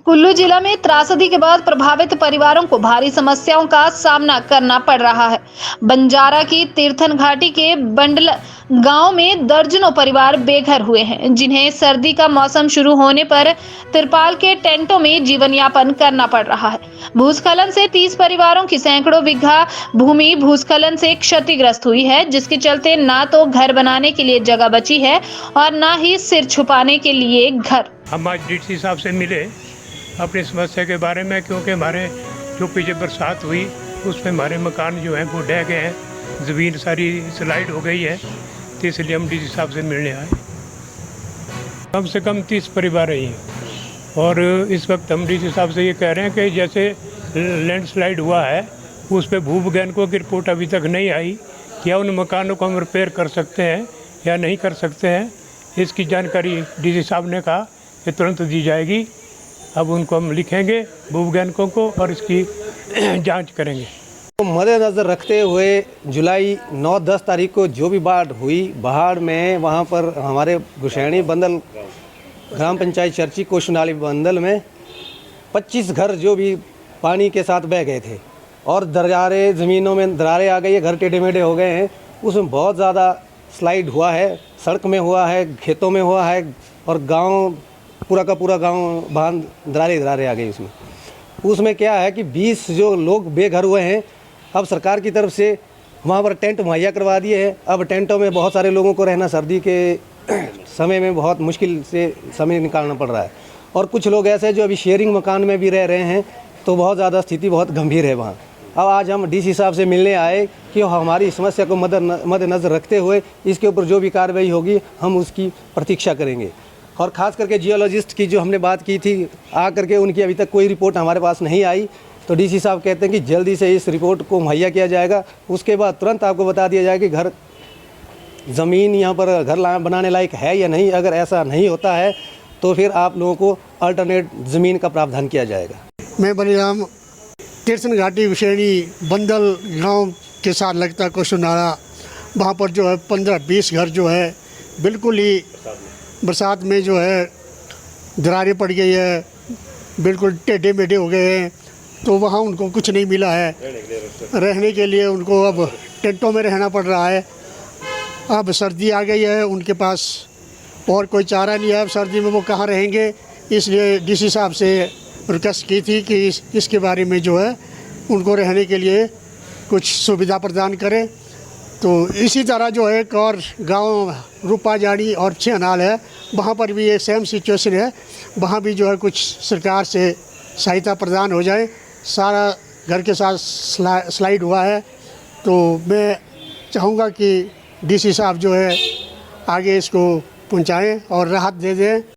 कुल्लू जिला में त्रासदी के बाद प्रभावित परिवारों को भारी समस्याओं का सामना करना पड़ रहा है। बंजारा की तीर्थन घाटी के बंडल गांव में दर्जनों परिवार बेघर हुए हैं, जिन्हें सर्दी का मौसम शुरू होने पर तिरपाल के टेंटों में जीवन यापन करना पड़ रहा है। भूस्खलन से 30 परिवारों की सैकड़ों बीघा भूमि भूस्खलन से क्षतिग्रस्त हुई है, जिसके चलते ना तो घर बनाने के लिए जगह बची है और ना ही सिर छुपाने के लिए घर। हम आज डीसी साहब से मिले अपनी समस्या के बारे में, क्योंकि हमारे जो पीछे बरसात हुई उसमें हमारे मकान जो हैं वो ढह गए हैं, ज़मीन सारी स्लाइड हो गई है, तो इसलिए हम डीसी साहब से मिलने आए। कम से कम 30 परिवार हैं और इस वक्त हम डीसी साहब से ये कह रहे हैं कि जैसे लैंडस्लाइड हुआ है उस पर भूवैज्ञानिकों की रिपोर्ट अभी तक नहीं आई, क्या उन मकानों को हम रिपेयर कर सकते हैं या नहीं कर सकते हैं, इसकी जानकारी डीसी साहब ने कहा कि तुरंत दी जाएगी। अब उनको हम लिखेंगे भूवैज्ञानिकों को और इसकी जांच करेंगे। तो मद्देनज़र रखते हुए जुलाई 9-10 तारीख को जो भी बाढ़ हुई, बाढ़ में वहाँ पर हमारे गुशैनी बंदल ग्राम पंचायत चर्ची कोशनाली बंदल में 25 घर जो भी पानी के साथ बह गए थे और दरारें ज़मीनों में दरारें आ गई है, घर टेढ़े मेढ़े हो गए हैं। उसमें बहुत ज़्यादा स्लाइड हुआ है, सड़क में हुआ है, खेतों में हुआ है और गांव पूरा का पूरा गांव बांध दरारें आ गई। उसमें क्या है कि 20 जो लोग बेघर हुए हैं, अब सरकार की तरफ से वहाँ पर टेंट मुहैया करवा दिए हैं। अब टेंटों में बहुत सारे लोगों को रहना सर्दी के समय में बहुत मुश्किल से समय निकालना पड़ रहा है और कुछ लोग ऐसे जो अभी शेयरिंग मकान में भी रह रहे हैं, तो बहुत ज़्यादा स्थिति बहुत गंभीर है वहाँ। अब आज हम डीसी साहब से मिलने आए कि हमारी समस्या को मद्देनज़र रखते हुए इसके ऊपर जो भी कार्रवाई होगी हम उसकी प्रतीक्षा करेंगे। और ख़ास करके जियोलॉजिस्ट की जो हमने बात की थी आ करके, उनकी अभी तक कोई रिपोर्ट हमारे पास नहीं आई, तो डीसी साहब कहते हैं कि जल्दी से इस रिपोर्ट को मुहैया किया जाएगा। उसके बाद तुरंत आपको बता दिया जाएगा कि घर ज़मीन यहाँ पर घर बनाने लायक है या नहीं। अगर ऐसा नहीं होता है तो फिर आप लोगों को अल्टरनेट ज़मीन का प्रावधान किया जाएगा। मैं बलिराम तीर्थन घाटी विशेणी बंदल गांव के साथ लगता कोशनाला, वहाँ पर जो है 15-20 घर जो है बिल्कुल ही बरसात में जो है दरारें पड़ गई है, बिल्कुल टेढ़े मेढ़े हो गए हैं। तो वहाँ उनको कुछ नहीं मिला है रहने के लिए, उनको अब टेंटों में रहना पड़ रहा है। अब सर्दी आ गई है, उनके पास और कोई चारा नहीं है, अब सर्दी में वो कहाँ रहेंगे। इसलिए डीसी साहब से रिक्वेस्ट की थी कि इसके बारे में जो है उनको रहने के लिए कुछ सुविधा प्रदान करें। तो इसी तरह जो है एक और गांव रूपाजाड़ी और छेनाल है, वहाँ पर भी ये सेम सिचुएशन है। वहाँ भी जो है कुछ सरकार से सहायता प्रदान हो जाए। सारा घर के साथ स्लाइड हुआ है, तो मैं चाहूँगा कि डीसी साहब जो है आगे इसको पहुँचाएं और राहत दे दें।